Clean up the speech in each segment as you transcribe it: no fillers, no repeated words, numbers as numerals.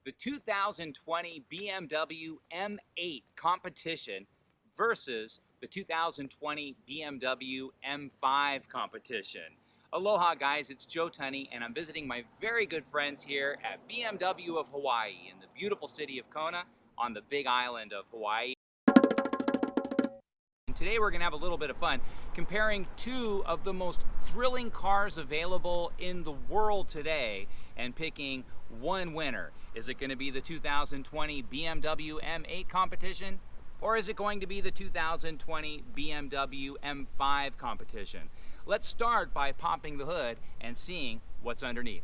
the 2020 BMW M8 Competition versus the 2020 BMW M5 Competition. Aloha guys, it's Joe Tunney and I'm visiting my very good friends here at BMW of Hawaii in the beautiful city of Kona on the big island of Hawaii. And today we're going to have a little bit of fun comparing two of the most thrilling cars available in the world today and picking one winner. Is it going to be the 2020 BMW M8 Competition, or is it going to be the 2020 BMW M5 Competition? Let's start by popping the hood and seeing what's underneath.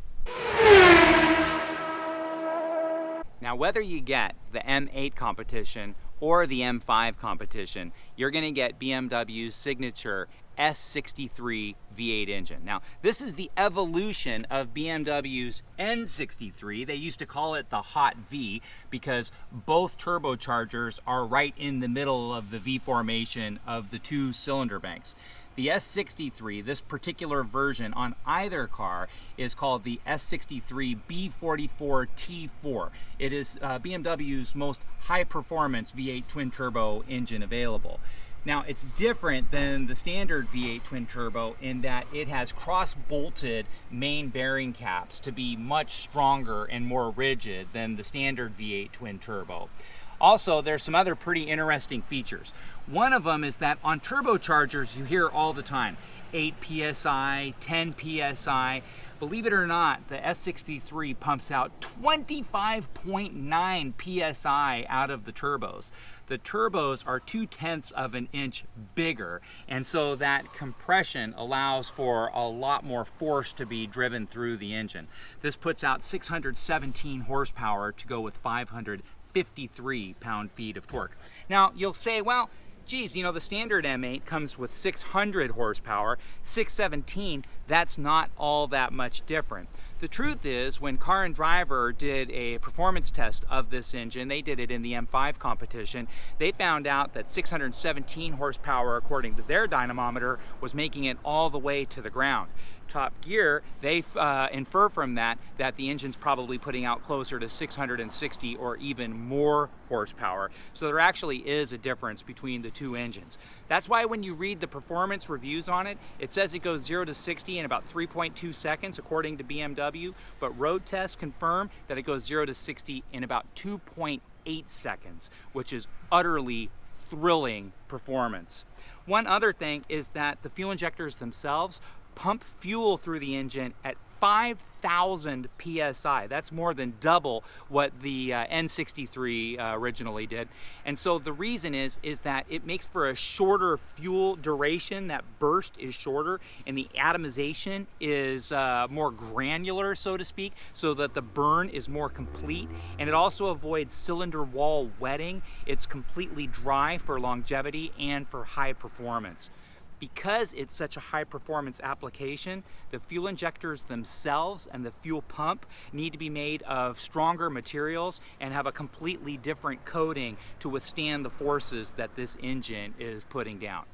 Now, whether you get the M8 Competition or the M5 Competition, you're going to get BMW's signature S63 V8 engine. Now, this is the evolution of BMW's N63. They used to call it the Hot V because both turbochargers are right in the middle of the V formation of the two cylinder banks. The S63, this particular version on either car, is called the S63 B44T4. It is BMW's most high-performance V8 twin-turbo engine available. Now, it's different than the standard V8 twin-turbo in that it has cross-bolted main bearing caps to be much stronger and more rigid than the standard V8 twin-turbo. Also, there's some other pretty interesting features. One of them is that on turbochargers, you hear all the time, 8 PSI, 10 PSI. Believe it or not, the S63 pumps out 25.9 PSI out of the turbos. The turbos are 0.2 of an inch bigger, and so that compression allows for a lot more force to be driven through the engine. This puts out 617 horsepower to go with 553 pound-feet of torque. Now, you'll say, well, geez, you know, the standard M8 comes with 600 horsepower, 617, that's not all that much different. The truth is, when Car and Driver did a performance test of this engine, they did it in the M5 competition, they found out that 617 horsepower, according to their dynamometer, was making it all the way to the ground. Top Gear, they infer from that the engine's probably putting out closer to 660 or even more horsepower. So there actually is a difference between the two engines. That's why when you read the performance reviews on it, it says it goes 0 to 60 in about 3.2 seconds according to BMW, but road tests confirm that it goes 0 to 60 in about 2.8 seconds, which is utterly thrilling performance. One other thing is that the fuel injectors themselves pump fuel through the engine at 5,000 PSI. That's more than double what the N63 originally did. And so the reason is that it makes for a shorter fuel duration. That burst is shorter and the atomization is more granular, so to speak, so that the burn is more complete. And it also avoids cylinder wall wetting. It's completely dry for longevity and for high performance. Because it's such a high performance application, the fuel injectors themselves and the fuel pump need to be made of stronger materials and have a completely different coating to withstand the forces that this engine is putting down.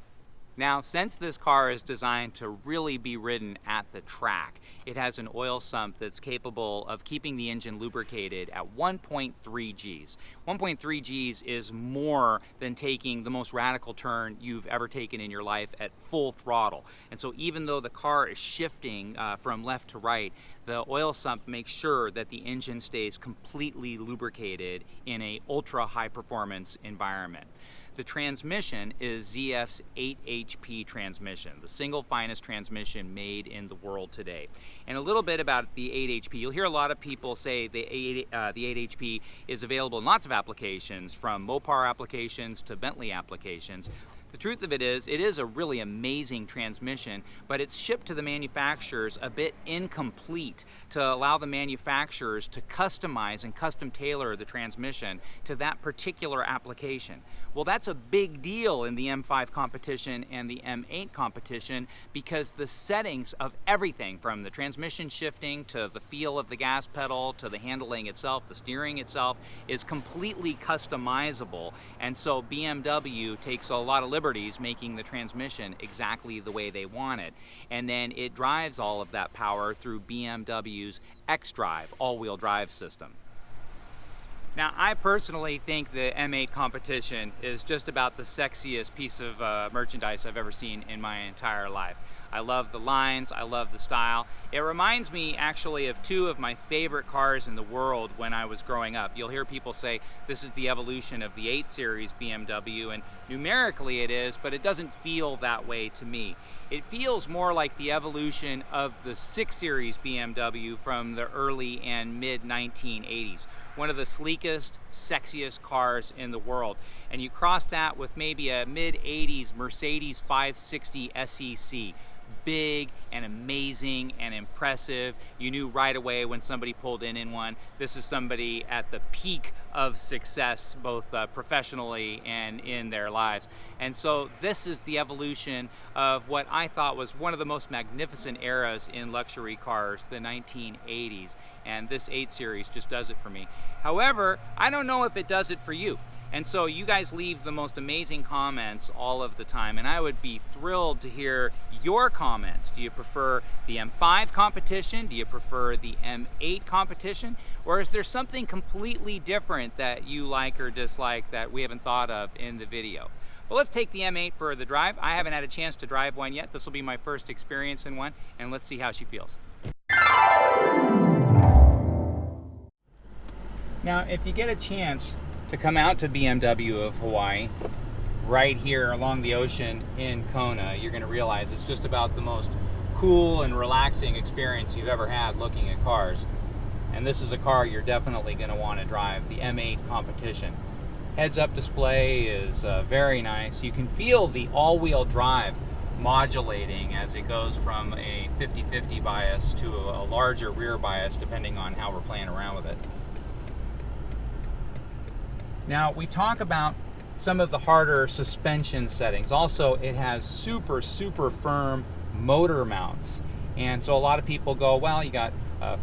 Now, since this car is designed to really be ridden at the track, it has an oil sump that's capable of keeping the engine lubricated at 1.3 Gs. 1.3 Gs is more than taking the most radical turn you've ever taken in your life at full throttle. And so even though the car is shifting from left to right, the oil sump makes sure that the engine stays completely lubricated in an ultra high performance environment. The transmission is ZF's 8 HP transmission, the single finest transmission made in the world today. And a little bit about the 8 HP. You'll hear a lot of people say the 8 HP is available in lots of applications, from Mopar applications to Bentley applications. The truth of it is a really amazing transmission, but it's shipped to the manufacturers a bit incomplete to allow the manufacturers to customize and custom tailor the transmission to that particular application. Well, that's a big deal in the M5 competition and the M8 competition because the settings of everything from the transmission shifting to the feel of the gas pedal to the handling itself, the steering itself, is completely customizable. And so BMW takes a lot of liberty making the transmission exactly the way they want it. And then it drives all of that power through BMW's xDrive all-wheel drive system. Now, I personally think the M8 Competition is just about the sexiest piece of merchandise I've ever seen in my entire life. I love the lines, I love the style. It reminds me actually of two of my favorite cars in the world when I was growing up. You'll hear people say this is the evolution of the 8 Series BMW, and numerically it is, but it doesn't feel that way to me. It feels more like the evolution of the 6 Series BMW from the early and mid 1980s. One of the sleekest, sexiest cars in the world. And you cross that with maybe a mid-80s Mercedes 560 SEC. Big and amazing and impressive. You knew right away when somebody pulled in one, this is somebody at the peak of success, both professionally and in their lives. And so this is the evolution of what I thought was one of the most magnificent eras in luxury cars, the 1980s. And this 8 Series just does it for me. However, I don't know if it does it for you. And so you guys leave the most amazing comments all of the time, and I would be thrilled to hear your comments. Do you prefer the M5 Competition? Do you prefer the M8 Competition? Or is there something completely different that you like or dislike that we haven't thought of in the video? Well, let's take the M8 for the drive. I haven't had a chance to drive one yet. This will be my first experience in one, and let's see how she feels. Now, if you get a chance to come out to BMW of Hawaii, right here along the ocean in Kona, you're going to realize it's just about the most cool and relaxing experience you've ever had looking at cars. And this is a car you're definitely going to want to drive, the M8 Competition. Heads-up display is very nice. You can feel the all-wheel drive modulating as it goes from a 50-50 bias to a larger rear bias, depending on how we're playing around with it. Now, we talk about some of the harder suspension settings. Also, it has super firm motor mounts. And so a lot of people go, well, you got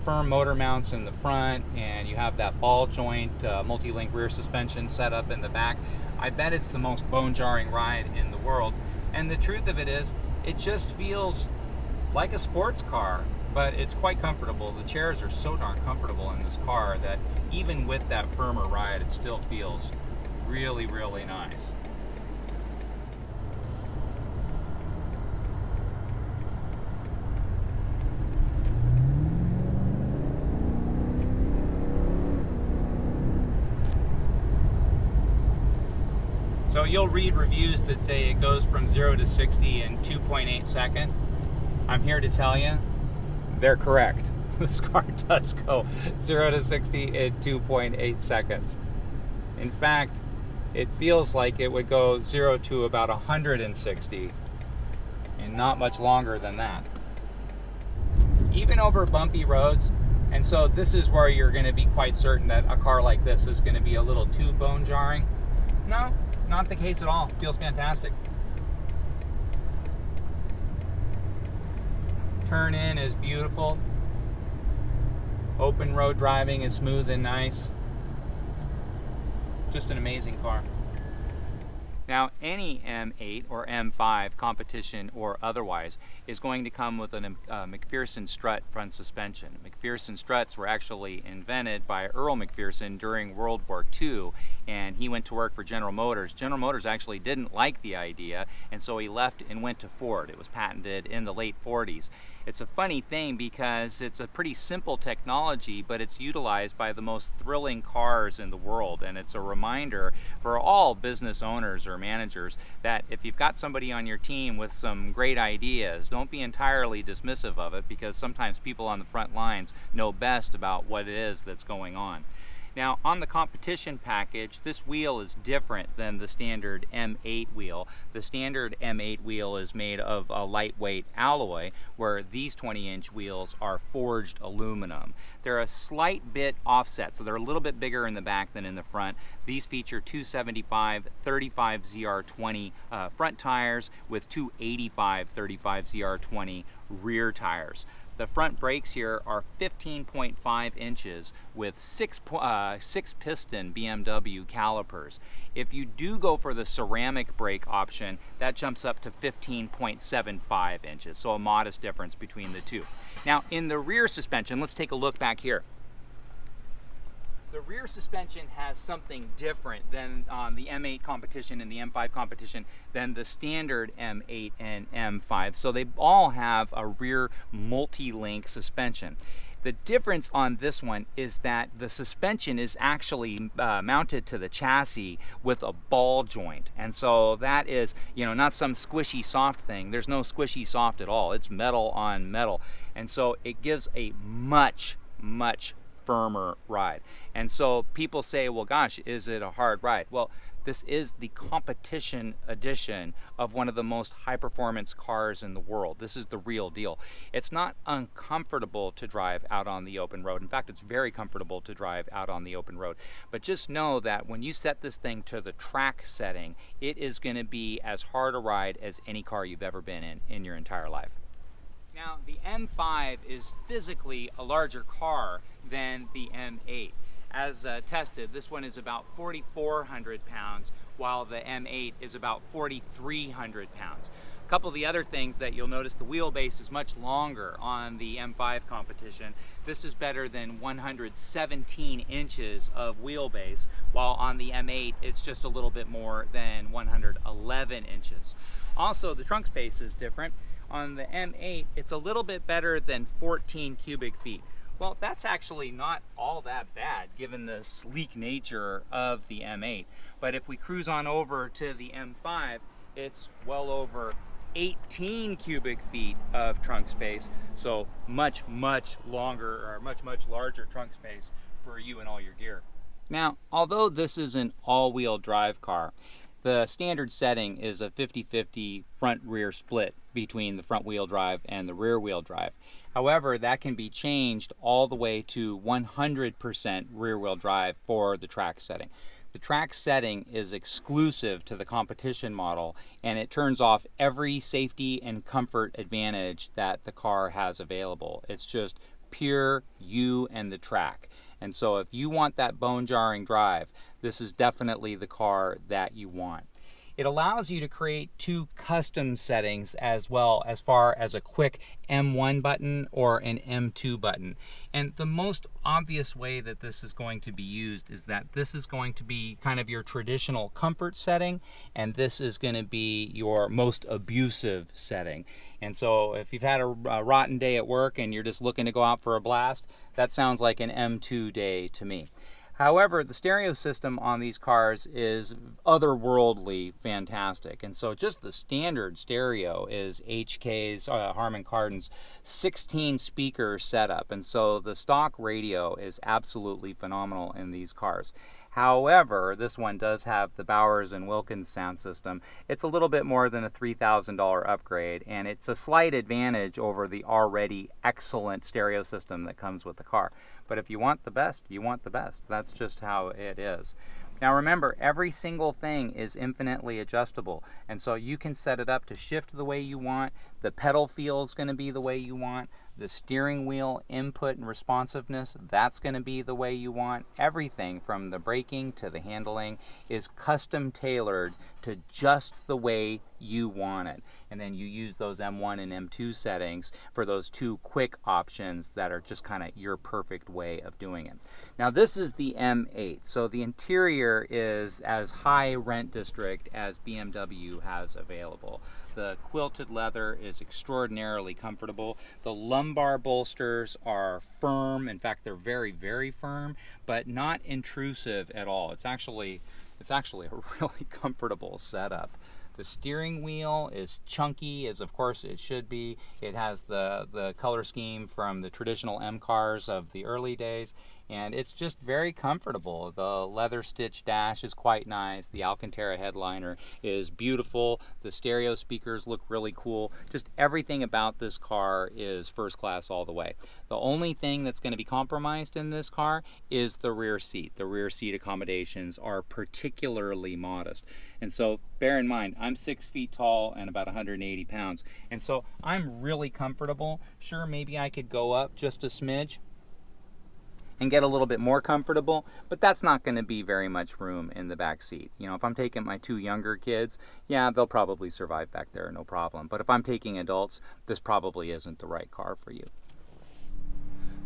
firm motor mounts in the front and you have that ball joint multi-link rear suspension set up in the back. I bet it's the most bone-jarring ride in the world. And the truth of it is, it just feels like a sports car, but it's quite comfortable. The chairs are so darn comfortable in this car that even with that firmer ride, it still feels really nice. So you'll read reviews that say it goes from 0 to 60 in 2.8 seconds. I'm here to tell you, they're correct. This car does go 0 to 60 in 2.8 seconds. In fact, it feels like it would go 0 to about 160 in not much longer than that. Even over bumpy roads, and so this is where you're going to be quite certain that a car like this is going to be a little too bone jarring. No, not the case at all. Feels fantastic. Turn in is beautiful. Open road driving is smooth and nice. Just an amazing car. Now, any M8 or M5 Competition or otherwise is going to come with a McPherson strut front suspension. McPherson struts were actually invented by Earl McPherson during World War II, and he went to work for General Motors. General Motors actually didn't like the idea, and so he left and went to Ford. It was patented in the late 40s. It's a funny thing because it's a pretty simple technology, but it's utilized by the most thrilling cars in the world, and it's a reminder for all business owners or managers that if you've got somebody on your team with some great ideas, don't be entirely dismissive of it, because sometimes people on the front lines know best about what it is that's going on. Now, on the competition package, this wheel is different than the standard M8 wheel. The standard M8 wheel is made of a lightweight alloy, where these 20-inch wheels are forged aluminum. They're a slight bit offset, so they're a little bit bigger in the back than in the front. These feature 275 35 ZR20 front tires with 285 35 ZR20 rear tires. The front brakes here are 15.5 inches with six piston BMW calipers. If you do go for the ceramic brake option, that jumps up to 15.75 inches, so a modest difference between the two. Now, in the rear suspension, let's take a look back here. The rear suspension has something different than on the M8 Competition and the M5 Competition than the standard M8 and M5. So they all have a rear multi-link suspension. The difference on this one is that the suspension is actually mounted to the chassis with a ball joint. And so that is, you know, not some squishy soft thing. There's no squishy soft at all. It's metal on metal. And so it gives a much firmer ride. And so people say, well, gosh, is it a hard ride? Well, this is the competition edition of one of the most high performance cars in the world. This is the real deal. It's not uncomfortable to drive out on the open road. In fact, it's very comfortable to drive out on the open road. But just know that when you set this thing to the track setting, it is going to be as hard a ride as any car you've ever been in your entire life. Now, the M5 is physically a larger car than the M8. As tested, this one is about 4,400 pounds, while the M8 is about 4,300 pounds. A couple of the other things that you'll notice, the wheelbase is much longer on the M5 Competition. This is better than 117 inches of wheelbase, while on the M8 it's just a little bit more than 111 inches. Also, the trunk space is different. On the M8, it's a little bit better than 14 cubic feet. Well, that's actually not all that bad given the sleek nature of the M8. But if we cruise on over to the M5, it's well over 18 cubic feet of trunk space. So much longer, or much larger trunk space for you and all your gear. Now, although this is an all-wheel drive car, the standard setting is a 50-50 front-rear split between the front-wheel drive and the rear-wheel drive. However, that can be changed all the way to 100% rear-wheel drive for the track setting. The track setting is exclusive to the competition model, and it turns off every safety and comfort advantage that the car has available. It's just pure you and the track. And so if you want that bone-jarring drive, this is definitely the car that you want. It allows you to create two custom settings as well, as far as a quick M1 button or an M2 button. And the most obvious way that this is going to be used is that this is going to be kind of your traditional comfort setting, and this is going to be your most abusive setting. And so if you've had a rotten day at work and you're just looking to go out for a blast, that sounds like an M2 day to me. However, the stereo system on these cars is otherworldly fantastic. And so just the standard stereo is HK's, Harman Kardon's 16 speaker setup. And so the stock radio is absolutely phenomenal in these cars. However, this one does have the Bowers & Wilkins sound system. It's a little bit more than a $3,000 upgrade, and it's a slight advantage over the already excellent stereo system that comes with the car. But if you want the best, you want the best. That's just how it is. Now remember, every single thing is infinitely adjustable, and so you can set it up to shift the way you want. The pedal feel is going to be the way you want. The steering wheel input and responsiveness, that's going to be the way you want. Everything from the braking to the handling is custom tailored to just the way you want it. And then you use those M1 and M2 settings for those two quick options that are just kind of your perfect way of doing it. Now this is the M8, so the interior is as high rent district as BMW has available. The quilted leather is extraordinarily comfortable. The lumbar bolsters are firm. In fact, they're very firm, but not intrusive at all. It's actually a really comfortable setup. The steering wheel is chunky, as of course it should be. It has the color scheme from the traditional M cars of the early days, and it's just very comfortable. The leather stitch dash is quite nice. The Alcantara headliner is beautiful. The stereo speakers look really cool. Just everything about this car is first class all the way. The only thing that's going to be compromised in this car is the rear seat. The rear seat accommodations are particularly modest. And so bear in mind, I'm 6 feet tall and about 180 pounds. And so I'm really comfortable. Sure, maybe I could go up just a smidge and get a little bit more comfortable, but that's not going to be very much room in the back seat. You know, if I'm taking my two younger kids, yeah, they'll probably survive back there, no problem. But if I'm taking adults, this probably isn't the right car for you.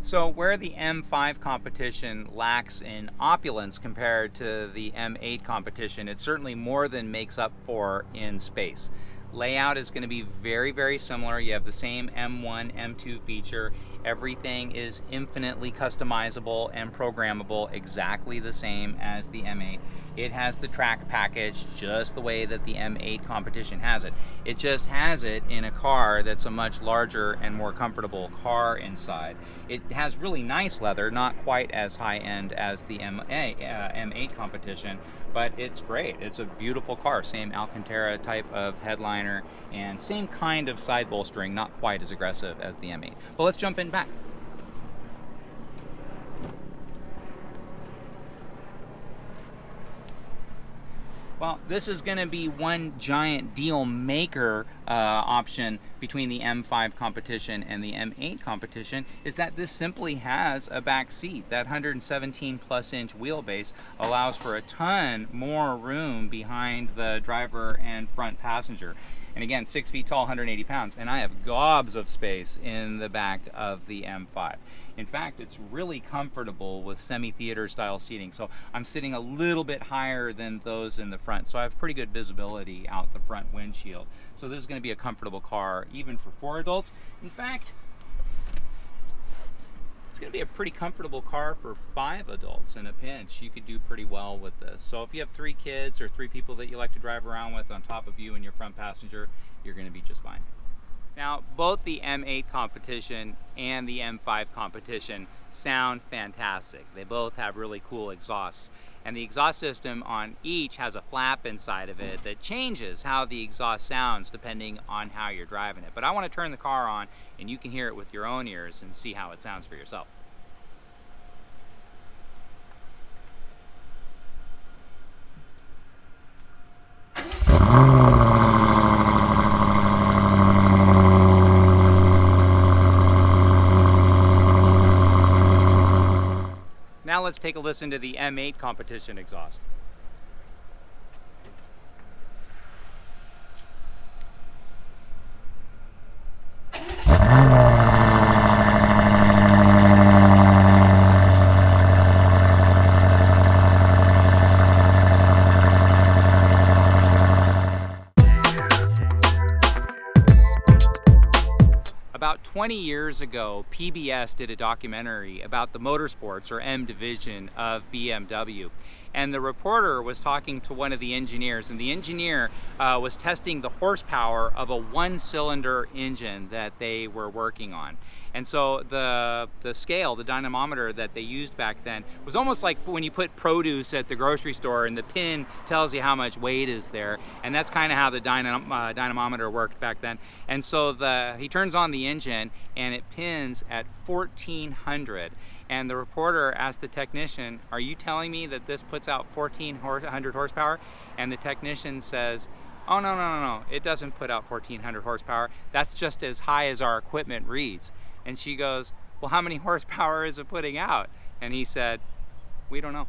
So where the M5 Competition lacks in opulence compared to the M8 Competition, it certainly more than makes up for in space. Layout is going to be very, very similar. You have the same M1, M2 feature. Everything is infinitely customizable and programmable, exactly the same as the M8. It has the track package just the way that the M8 Competition has it. It just has it in a car that's a much larger and more comfortable car inside. It has really nice leather, not quite as high-end as the M8 Competition, but it's great. It's a beautiful car. Same Alcantara type of headliner and same kind of side bolstering, not quite as aggressive as the M8. But let's jump in back. Well, this is going to be one giant deal maker option between the M5 Competition and the M8 Competition, is that this simply has a back seat. That 117 plus inch wheelbase allows for a ton more room behind the driver and front passenger. And again, 6 feet tall, 180 pounds, and I have gobs of space in the back of the M5. In fact, it's really comfortable with semi-theater style seating. So I'm sitting a little bit higher than those in the front. So I have pretty good visibility out the front windshield. So this is going to be a comfortable car, even for 4 adults. In fact, it's going to be a pretty comfortable car for 5 adults in a pinch. You could do pretty well with this. So if you have 3 kids or 3 people that you like to drive around with on top of you and your front passenger, you're going to be just fine. Now, both the M8 Competition and the M5 Competition sound fantastic. They both have really cool exhausts. And the exhaust system on each has a flap inside of it that changes how the exhaust sounds depending on how you're driving it. But I want to turn the car on and you can hear it with your own ears and see how it sounds for yourself. Now let's take a listen to the M8 Competition exhaust. About 20 years ago, PBS did a documentary about the motorsports, or M division, of BMW. And the reporter was talking to one of the engineers, and the engineer was testing the horsepower of a 1-cylinder engine that they were working on. And so the scale, the dynamometer that they used back then, was almost like when you put produce at the grocery store and the pin tells you how much weight is there. And that's kind of how the dynamometer worked back then. And so he turns on the engine and it pins at 1400. And the reporter asked the technician, "Are you telling me that this puts out 1400 horsepower?" And the technician says, "Oh, no, it doesn't put out 1400 horsepower. That's just as high as our equipment reads." And she goes, "Well, how many horsepower is it putting out?" And he said, "We don't know."